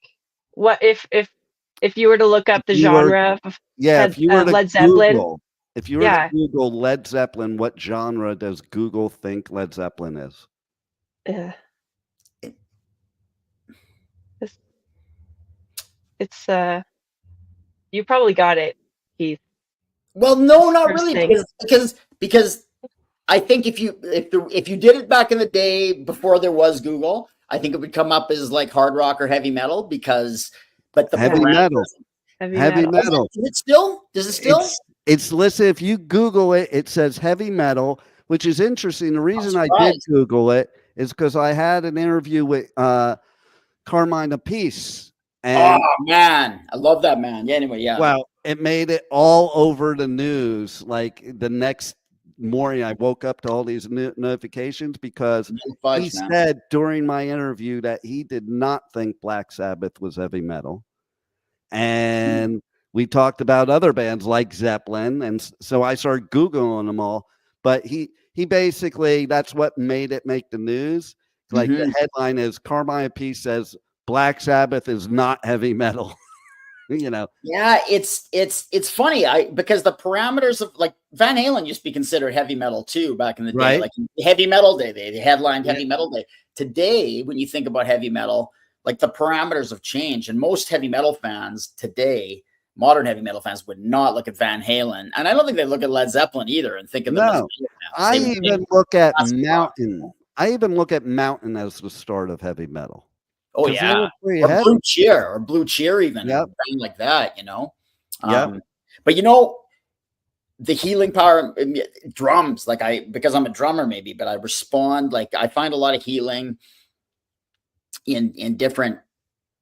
Speaker 3: what if you were to look up the genre of
Speaker 2: if you were to
Speaker 3: Led Zeppelin?
Speaker 2: If you were to Google Led Zeppelin, what genre does Google think Led Zeppelin is?
Speaker 3: Yeah. It's you probably got it, Heath.
Speaker 4: Well, no, not really, because I think if you did it back in the day before there was Google, I think it would come up as like hard rock or heavy metal but the
Speaker 2: heavy metal. Heavy metal.
Speaker 4: Is it still? Does it still?
Speaker 2: It's listen, if you Google it, it says heavy metal, which is interesting. The reason I did Google it is because I had an interview with Carmine Apiece. And,
Speaker 4: oh man, I love that man. Yeah, anyway, yeah.
Speaker 2: Well, it made it all over the news. Like the next morning, I woke up to all these notifications because he said during my interview that he did not think Black Sabbath was heavy metal. And we talked about other bands like Zeppelin. And so I started Googling them all. But he basically, that's what made it make the news. Like the headline is Carmine Apiece says Black Sabbath is not heavy metal.
Speaker 4: Yeah, it's funny because the parameters of like Van Halen used to be considered heavy metal too back in the day,
Speaker 2: right?
Speaker 4: Like Heavy Metal Day, they headlined Heavy Metal Day. Today, when you think about heavy metal, like the parameters have changed, and most heavy metal fans today, modern heavy metal fans, would not look at Van Halen, and I don't think they look at Led Zeppelin either and think of them.
Speaker 2: No, I even look at Mountain. I even look at Mountain as the start of heavy metal.
Speaker 4: Oh yeah, or Blue Cheer, even like that, But the healing power, drums. Like because I'm a drummer, maybe, but I respond. Like I find a lot of healing in different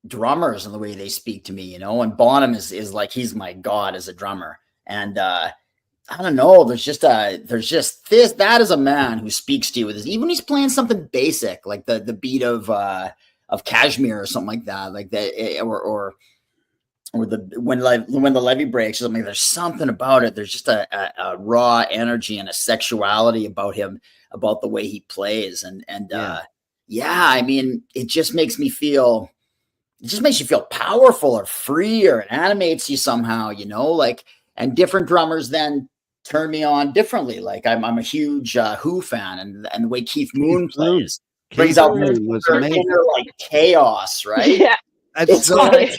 Speaker 4: drummers and the way they speak to me, And Bonham is like he's my god as a drummer, and I don't know. There's just this. That is a man who speaks to you with his. Even when he's playing something basic like the beat of Kashmir or something like that, like that, or when the levee breaks or something. There's something about it. There's just a raw energy and a sexuality about him, about the way he plays, and I mean, it just makes me feel. It just makes you feel powerful or free, or it animates you somehow, like. And different drummers then turn me on differently. Like I'm a huge Who fan, and the way Keith Moon plays. Brings out inner like chaos, right?
Speaker 3: Yeah.
Speaker 2: It's so funny.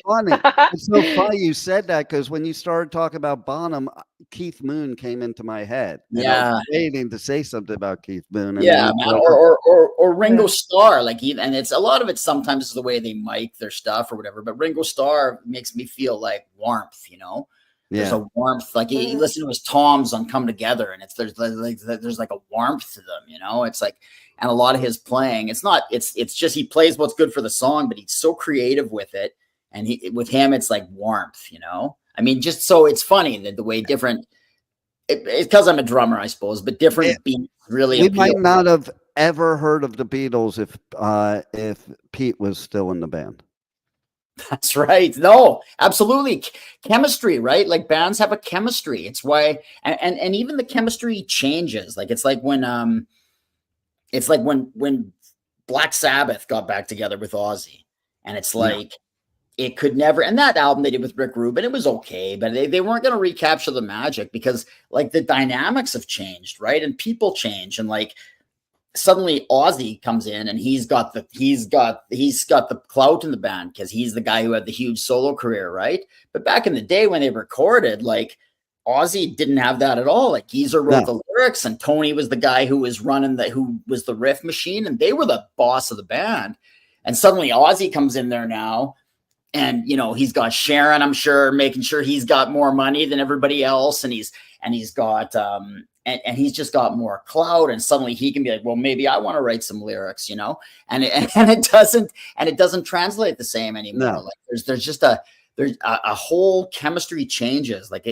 Speaker 2: It's so funny you said that, because when you started talking about Bonham, Keith Moon came into my head. And I was waiting to say something about Keith Moon. And
Speaker 4: man, or Ringo Starr. Like, and it's a lot of it sometimes is the way they mic their stuff or whatever. But Ringo Starr makes me feel like warmth, you know. There's a warmth. Like you listen to his toms on "Come Together," and there's like a warmth to them, you know. It's like, and a lot of his playing, it's just he plays what's good for the song, but he's so creative with it. And with him, it's like warmth, you know. I mean, just so it's funny that the way different. It's because I'm a drummer, I suppose, but different beats really.
Speaker 2: We might not have ever heard of the Beatles if Pete was still in the band.
Speaker 4: That's right. No, absolutely. Chemistry, right? Like bands have a chemistry. It's why, and even the chemistry changes. Like it's like when Black Sabbath got back together with Ozzy, and it's like it could never. And that album they did with Rick Rubin, it was okay, but they weren't going to recapture the magic because like the dynamics have changed, right? And people change, and like. Suddenly Ozzy comes in and he's got the clout in the band because he's the guy who had the huge solo career, right? But back in the day when they recorded, like Ozzy didn't have that at all. Like Geezer wrote the lyrics and Tony was the guy who was who was the riff machine, and they were the boss of the band. And suddenly Ozzy comes in there now, and you know he's got Sharon, I'm sure, making sure he's got more money than everybody else, and he's got and he's just got more clout, and suddenly he can be like, well, maybe I want to write some lyrics, you know, and it doesn't translate the same anymore. No. Like there's a whole chemistry changes. Like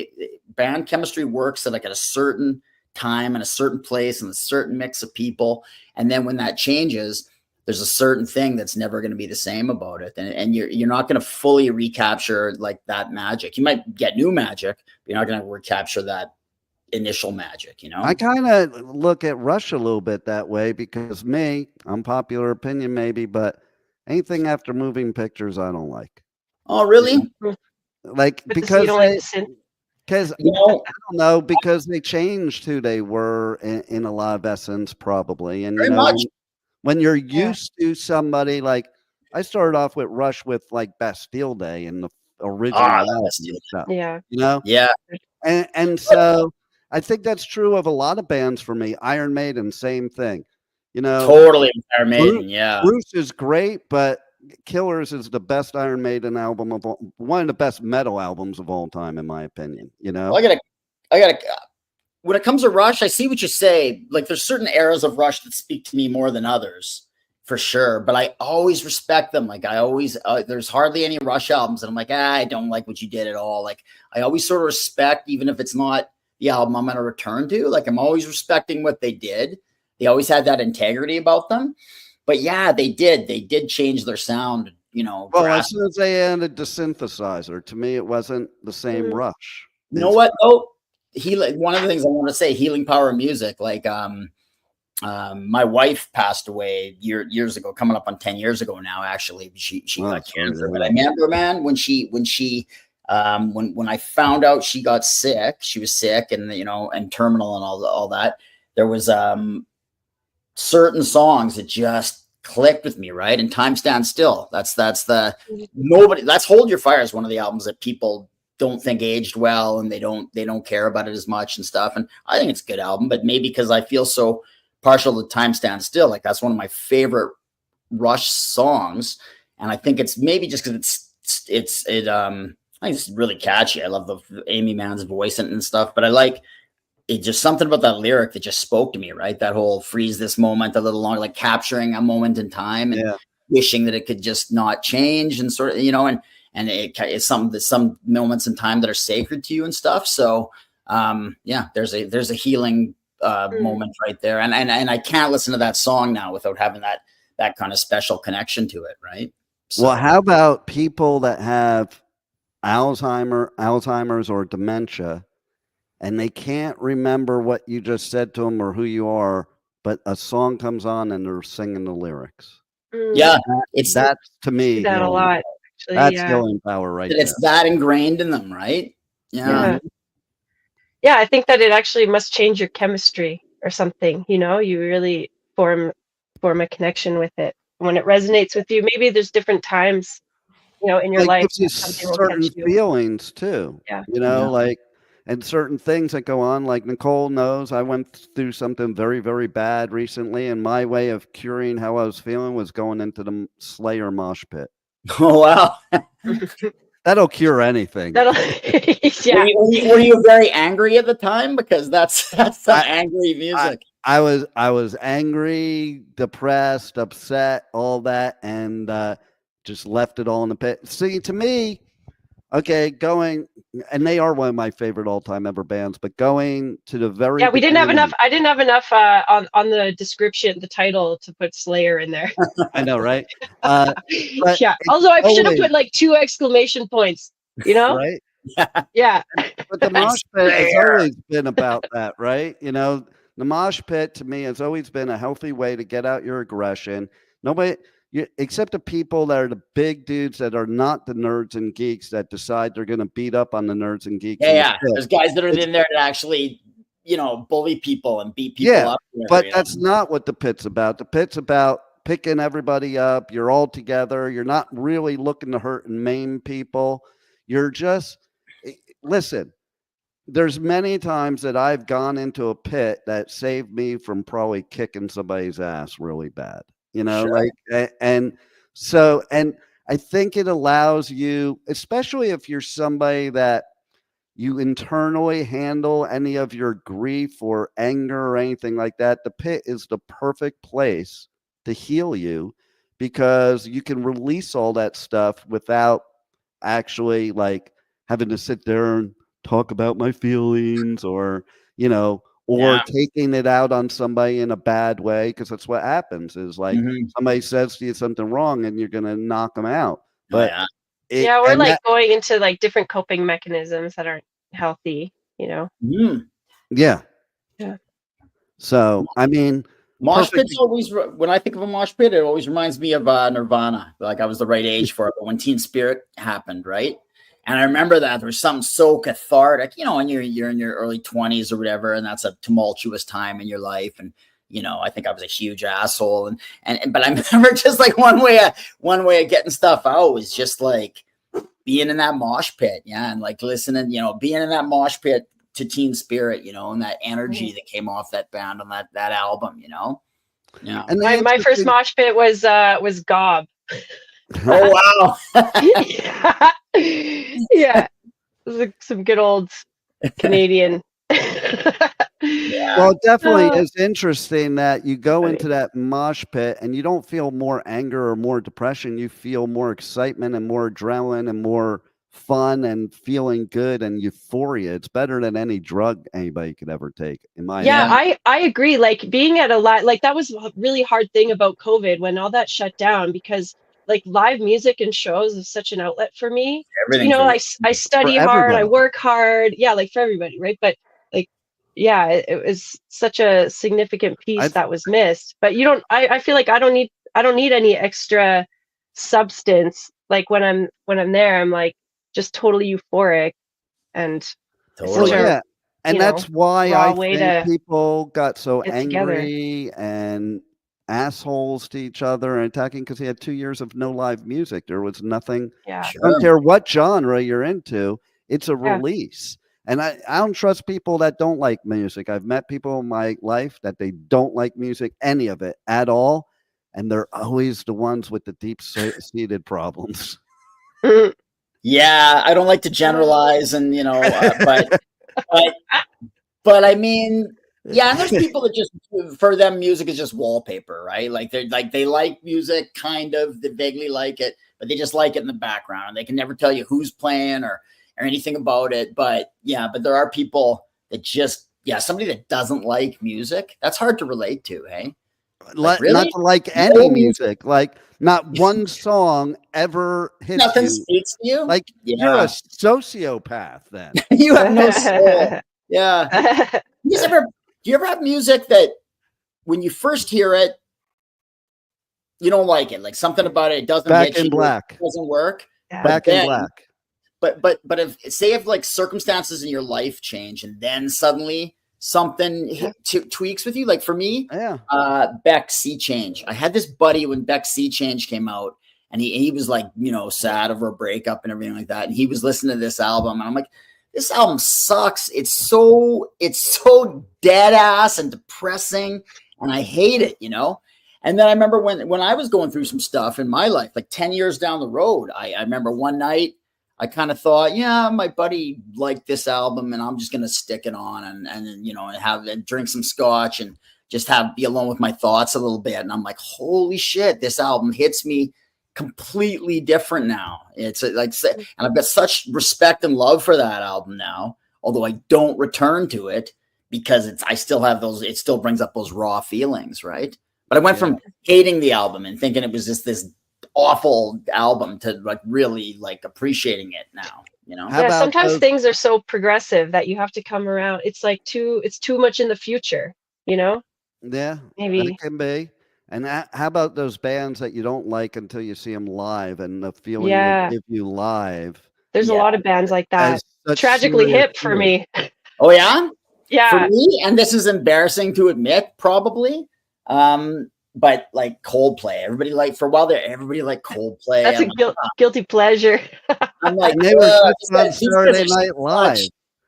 Speaker 4: band chemistry works at a certain time and a certain place and a certain mix of people. And then when that changes, there's a certain thing that's never going to be the same about it. And you're not going to fully recapture like that magic. You might get new magic, but you're not going to recapture that initial magic, you know.
Speaker 2: I kind of look at Rush a little bit that way because unpopular opinion maybe, but anything after Moving Pictures I don't like.
Speaker 4: Oh, really?
Speaker 2: Like because you don't like the synth? Because I don't know, because they changed who they were in a lot of essence probably. And
Speaker 4: very much
Speaker 2: when you're used to somebody, like I started off with Rush with like Bastille Day and the original stuff.
Speaker 3: Yeah.
Speaker 2: You know?
Speaker 4: Yeah.
Speaker 2: And so I think that's true of a lot of bands for me. Iron Maiden, same thing. You know,
Speaker 4: totally Iron Maiden. Yeah,
Speaker 2: Bruce is great, but Killers is the best Iron Maiden album one of the best metal albums of all time, in my opinion. You know,
Speaker 4: well, I gotta. When it comes to Rush, I see what you say. Like, there's certain eras of Rush that speak to me more than others, for sure. But I always respect them. Like, I always there's hardly any Rush albums that I'm like, I don't like what you did at all. Like, I always sort of respect, even if it's not the album I'm going to return to. Like, I'm always respecting what they did. They always had that integrity about them. But yeah, they did change their sound, you know.
Speaker 2: Well, as soon as they added the synthesizer, to me, it wasn't the same Rush.
Speaker 4: You know what? Oh, one of the things I want to say, healing power of music. Like, my wife passed away years ago, coming up on 10 years ago now. Actually, she got cancer. But I remember, man, when I found out she got sick, she was sick and, you know, and terminal and all that, there was certain songs that just clicked with me, right? And Time Stands Still. That's Hold Your Fire is one of the albums that people don't think aged well, and they don't care about it as much and stuff. And I think it's a good album, but maybe because I feel so partial to Time Stands Still, like that's one of my favorite Rush songs. And I think it's maybe just because I think it's really catchy. I love the Amy Mann's voice and stuff, but I like it. Just something about that lyric that just spoke to me, right? That whole freeze this moment a little longer, like capturing a moment in time and wishing that it could just not change and sort of, you know, and it's some moments in time that are sacred to you and stuff. So there's a healing moment right there. And I can't listen to that song now without having that kind of special connection to it. Right.
Speaker 2: So, well, how about people that have Alzheimer's or dementia, and they can't remember what you just said to them or who you are, but a song comes on and they're singing the lyrics.
Speaker 4: Yeah,
Speaker 2: that's to me
Speaker 3: that a lot. Actually,
Speaker 2: that's healing power, right?
Speaker 4: It's that ingrained in them, right?
Speaker 3: Yeah. I think that it actually must change your chemistry or something. You know, you really form a connection with it when it resonates with you. Maybe there's different times in your life,
Speaker 2: gives you certain feelings too.
Speaker 3: Yeah.
Speaker 2: Like, and certain things that go on. Like Nicole knows, I went through something very, very bad recently, and my way of curing how I was feeling was going into the Slayer mosh pit.
Speaker 4: Oh wow.
Speaker 2: That'll cure anything.
Speaker 3: Yeah.
Speaker 4: Were you very angry at the time? Because that's some angry music.
Speaker 2: I was angry, depressed, upset, all that, and just left it all in the pit. See, to me, okay, and they are one of my favorite all-time ever bands, but going to the very
Speaker 3: we didn't have enough. I didn't have enough on the description, the title, to put Slayer in there.
Speaker 2: I know, right?
Speaker 3: Yeah. Although I should have put like 2 exclamation points.
Speaker 2: Right?
Speaker 3: Yeah.
Speaker 2: But the mosh pit has always been about that, right? The mosh pit to me has always been a healthy way to get out your aggression. Nobody, except the people that are the big dudes that are not the nerds and geeks that decide they're going to beat up on the nerds and geeks.
Speaker 4: Yeah. There's guys that are in there that actually, bully people and beat people up.
Speaker 2: But that's not what the pit's about. The pit's about picking everybody up. You're all together. You're not really looking to hurt and maim people. You're just, listen, there's many times that I've gone into a pit that saved me from probably kicking somebody's ass really bad,
Speaker 4: Sure.
Speaker 2: and I think it allows you, especially if you're somebody that you internally handle any of your grief or anger or anything like that, the pit is the perfect place to heal you, because you can release all that stuff without actually like having to sit there and talk about my feelings or taking it out on somebody in a bad way, because that's what happens is like somebody says to you something wrong and you're going to knock them out. But
Speaker 3: we're like going into like different coping mechanisms that aren't healthy,
Speaker 2: Yeah.
Speaker 3: Yeah.
Speaker 2: So, I mean,
Speaker 4: mosh pits always, when I think of a mosh pit, it always reminds me of Nirvana. Like I was the right age for it, but when Teen Spirit happened, right? And I remember that there was something so cathartic, and you're in your early 20s or whatever, and that's a tumultuous time in your life. And I think I was a huge asshole, but I remember just like one way of getting stuff out was just like being in that mosh pit, and like listening, being in that mosh pit to Teen Spirit, and that energy that came off that band on that album, Yeah.
Speaker 3: And my first mosh pit was Gob.
Speaker 4: Oh wow.
Speaker 3: Yeah. Some good old Canadian.
Speaker 2: Well, it definitely is interesting that you go into that mosh pit and you don't feel more anger or more depression. You feel more excitement and more adrenaline and more fun and feeling good and euphoria. It's better than any drug anybody could ever take, in my opinion.
Speaker 3: I agree. Like being at a like that was a really hard thing about COVID when all that shut down, because like live music and shows is such an outlet for me. I study hard, I work hard. Yeah, like for everybody, right? But like, it was such a significant piece that was missed. But I feel like I don't need any extra substance. Like when I'm there, I'm like just totally euphoric and
Speaker 2: and that's why I think people got so angry and assholes to each other and attacking, because he had 2 years of no live music. There was nothing.
Speaker 3: Yeah.
Speaker 2: I don't care what genre you're into, it's a release. And I don't trust people that don't like music. I've met people in my life that they don't like music, any of it at all, and they're always the ones with the deep-seated problems.
Speaker 4: Yeah, I don't like to generalize, and but I mean, and there's people that just, for them, music is just wallpaper, right? Like they like music, kind of, they vaguely like it, but they just like it in the background, and they can never tell you who's playing or anything about it. But there are people that just, somebody that doesn't like music, that's hard to relate to, hey?
Speaker 2: Like, really? Not to like any music, like not one song ever hits
Speaker 4: Nothing
Speaker 2: you.
Speaker 4: speaks to you.
Speaker 2: Like you're a sociopath then.
Speaker 4: You have no soul. Yeah. Do you ever have music that when you first hear it, you don't like it? Like something about it doesn't
Speaker 2: Back in Black.
Speaker 4: It doesn't work.
Speaker 3: Yeah.
Speaker 2: Back in Black.
Speaker 4: But if like circumstances in your life change and then suddenly something tweaks with you, like for me, Beck Sea Change. I had this buddy when Beck Sea Change came out, and he was like, you know, sad over a breakup and everything like that. And he was listening to this album, and I'm like, this album sucks. It's so dead ass and depressing, and I hate it, you know? And then I remember when I was going through some stuff in my life, like 10 years down the road, I remember one night I kind of thought, yeah, my buddy liked this album, and I'm just going to stick it on and you know, and drink some scotch and just be alone with my thoughts a little bit. And I'm like, holy shit, this album hits me completely different now. It's like, and I've got such respect and love for that album now, although I don't return to it because it still brings up those raw feelings, right? But I went from hating the album and thinking it was just this awful album to like really like appreciating it now, you know?
Speaker 3: Yeah, sometimes things are so progressive that you have to come around. It's like it's too much in the future, you know?
Speaker 2: Yeah,
Speaker 3: maybe
Speaker 2: it can be. And how about those bands that you don't like until you see them live, and the feeling they give you live?
Speaker 3: There's a lot of bands like that. Tragically Hip for me.
Speaker 4: Oh yeah?
Speaker 3: Yeah.
Speaker 4: For me, and this is embarrassing to admit, probably. But like Coldplay, everybody liked Coldplay.
Speaker 3: That's a guilty pleasure.
Speaker 2: I'm like, they were on Saturday Night Live.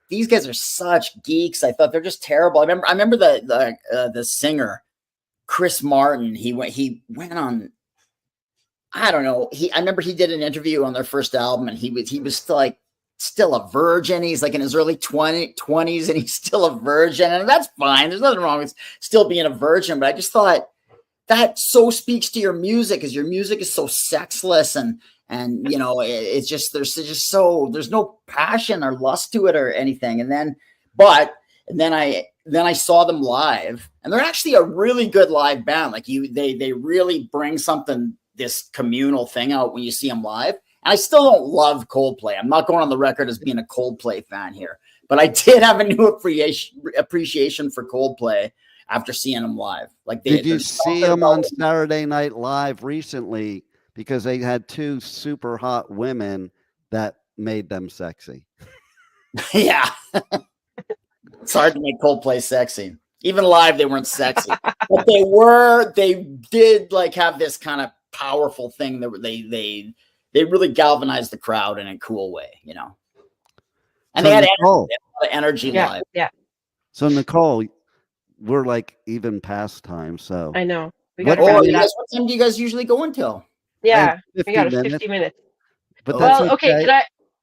Speaker 4: These guys are such geeks. I thought they're just terrible. I remember the singer Chris Martin. He went on. I don't know. I remember he did an interview on their first album, and he was still a virgin. He's like in his early 20s, and he's still a virgin, and that's fine. There's nothing wrong with still being a virgin. But I just thought that so speaks to your music, because your music is so sexless, and you know, it's just there's no passion or lust to it or anything. And then I saw them live, and they're actually a really good live band. Like they really bring something, this communal thing out when you see them live. And I still don't love Coldplay. I'm not going on the record as being a Coldplay fan here, but I did have a new appreciation for Coldplay after seeing them live. Like,
Speaker 2: did you see them on Saturday Night Live recently? Because they had two super hot women that made them sexy.
Speaker 4: Yeah. It's hard to make Coldplay sexy. Even live, they weren't sexy. But they did like have this kind of powerful thing that they really galvanized the crowd in a cool way, you know? And
Speaker 2: so
Speaker 4: they had
Speaker 2: a lot
Speaker 4: of energy live.
Speaker 3: Yeah.
Speaker 2: So Nicole, we're like even past time, so
Speaker 3: I know.
Speaker 4: What time do you guys usually go until?
Speaker 3: Yeah, we got 50 minutes.
Speaker 2: But that's
Speaker 3: okay.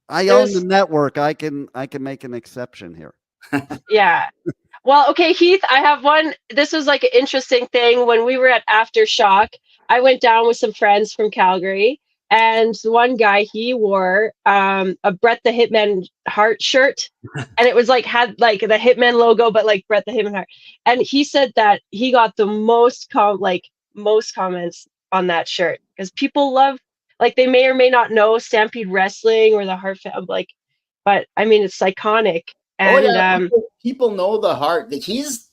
Speaker 2: I own the network. I can make an exception here.
Speaker 3: Yeah. Well, okay, Heath, I have one. This was like an interesting thing. When we were at Aftershock, I went down with some friends from Calgary, and one guy, he wore a Bret the Hitman Hart shirt, and it was like had like the Hitman logo, but like Bret the Hitman Hart. And he said that he got the most comments on that shirt, because people love, like, they may or may not know Stampede Wrestling or the Hart, like, but I mean, it's iconic. And
Speaker 4: people know the Hart. He's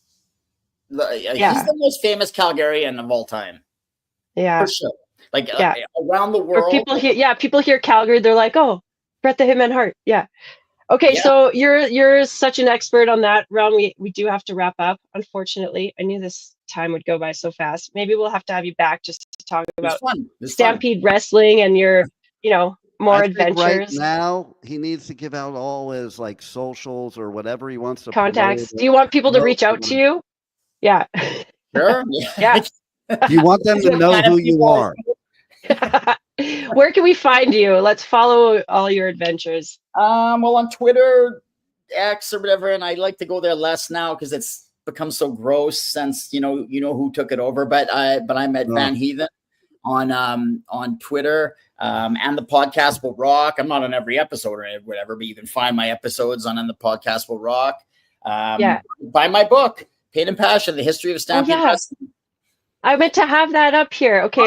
Speaker 4: the most famous Calgarian of all time.
Speaker 3: Yeah,
Speaker 4: for sure. Like around the world.
Speaker 3: People hear Calgary, they're like, oh, Bret the Hitman Hart. Yeah. Okay, so you're such an expert on that realm. We do have to wrap up, unfortunately. I knew this time would go by so fast. Maybe we'll have to have you back just to talk about Stampede Wrestling and your, more adventures.
Speaker 2: Right now, he needs to give out all his like socials or whatever he wants to
Speaker 3: contacts. Do you want people to reach out to you? Yeah.
Speaker 4: Sure.
Speaker 3: Yeah.
Speaker 2: Do you want them to know who you are?
Speaker 3: Where can we find you? Let's follow all your adventures.
Speaker 4: Well, on Twitter, X or whatever, and I like to go there less now because it's become so gross since you know who took it over. But I'm at Van Heathen on Twitter, and the podcast will rock. I'm not on every episode or whatever, but you can find my episodes on the podcast will rock. Buy my book, Pain and Passion: The History of Stampede Wrestling.
Speaker 3: I meant to have that up here. Okay,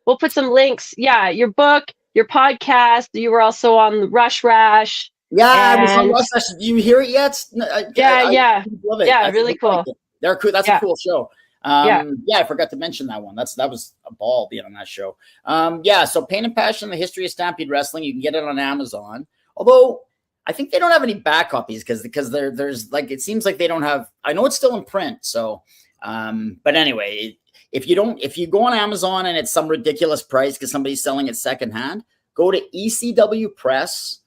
Speaker 3: we'll put some links. Yeah, your book, your podcast. You were also on Rush Rash.
Speaker 4: Yeah, I was on Rush Rash. Do you hear it yet?
Speaker 3: I love it. Yeah, really cool.
Speaker 4: Like they're cool. That's a cool show. I forgot to mention that one. That was a ball being on that show. So Pain and Passion: The History of Stampede Wrestling. You can get it on Amazon. Although I think they don't have any back copies because there's like, it seems like they don't have. I know it's still in print. So, but anyway, if you go on Amazon and it's some ridiculous price because somebody's selling it secondhand, go to ecwpress.com,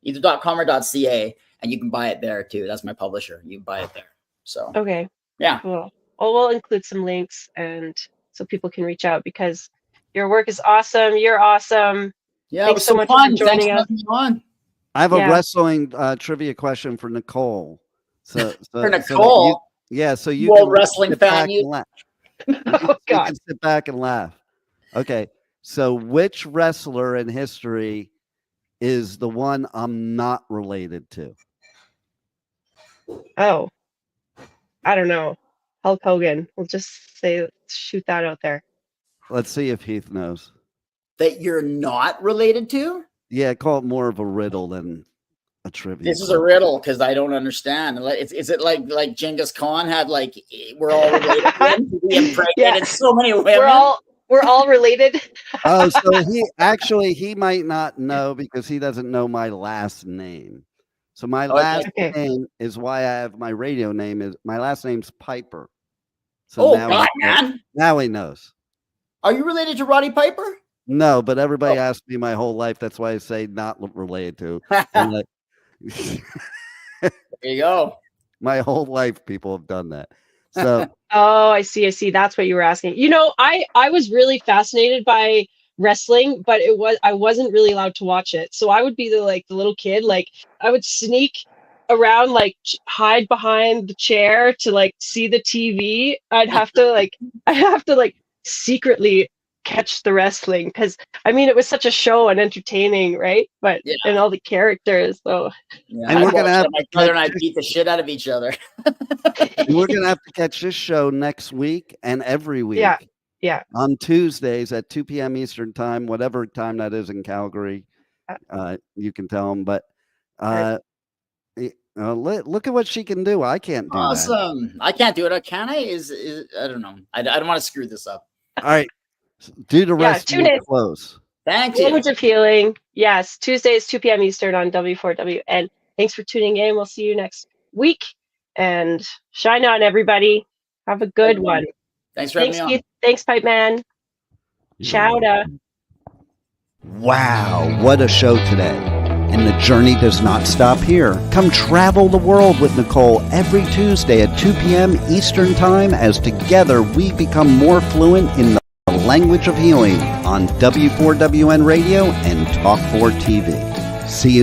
Speaker 4: either .com or .ca, and you can buy it there too. That's my publisher. You buy it there. So
Speaker 3: okay,
Speaker 4: yeah.
Speaker 3: Cool. Well, we'll include some links and so people can reach out because your work is awesome. You're awesome.
Speaker 4: Yeah,
Speaker 3: Thanks
Speaker 4: it was so
Speaker 3: much
Speaker 4: fun.
Speaker 3: for joining us.
Speaker 2: I have a wrestling trivia question for Nicole.
Speaker 4: For Nicole?
Speaker 2: So you
Speaker 4: World
Speaker 2: can
Speaker 4: wrestling
Speaker 2: sit
Speaker 4: fan.
Speaker 2: Back and laugh.
Speaker 3: Oh, God.
Speaker 2: You can sit back and laugh. Okay, so which wrestler in history is the one I'm not related to?
Speaker 3: Oh, I don't know. Hulk Hogan. We'll just shoot that out there.
Speaker 2: Let's see if Heath knows.
Speaker 4: That you're not related to?
Speaker 2: Yeah, call it more of a riddle than a trivia.
Speaker 4: This is a riddle because I don't understand. Is it like Genghis Khan had we're all related to him? He impregnated so many women.
Speaker 3: We're all related.
Speaker 2: Oh, so he might not know because he doesn't know my last name. So my last name is why I have my radio name. My last name's Piper. So now he knows.
Speaker 4: Are you related to Roddy Piper?
Speaker 2: No, but everybody asked me my whole life. That's why I say not related to. There
Speaker 4: you go.
Speaker 2: My whole life, people have done that. So.
Speaker 3: Oh, I see. That's what you were asking. I was really fascinated by wrestling, but I wasn't really allowed to watch it. So I would be the little kid. I would sneak around, hide behind the chair to see the TV. I'd have to secretly catch the wrestling because it was such a show and entertaining, right? But and all the characters, so
Speaker 2: and we're gonna have
Speaker 4: my brother and I beat the shit out of each other.
Speaker 2: And we're gonna have to catch this show next week and every week.
Speaker 3: Yeah. On
Speaker 2: Tuesdays at 2 p.m. Eastern time, whatever time that is in Calgary, you can tell them. But look at what she can do. I can't do that.
Speaker 4: Awesome. I can't do it. Can I? I don't know. I don't want to screw this up.
Speaker 2: All right. Do the rest of the close.
Speaker 4: Thank you.
Speaker 3: Language of Healing. Yes, Tuesdays, 2 p.m. Eastern on W4W. And thanks for tuning in. We'll see you next week. And shine on, everybody. Have a good one.
Speaker 4: Thanks for having me on.
Speaker 3: Keith. Thanks, Pipe Man. Chowda.
Speaker 2: Wow, what a show today. And the journey does not stop here. Come travel the world with Nicole every Tuesday at 2 p.m. Eastern Time as together we become more fluent in the language of healing on W4WN Radio and Talk 4 TV. See you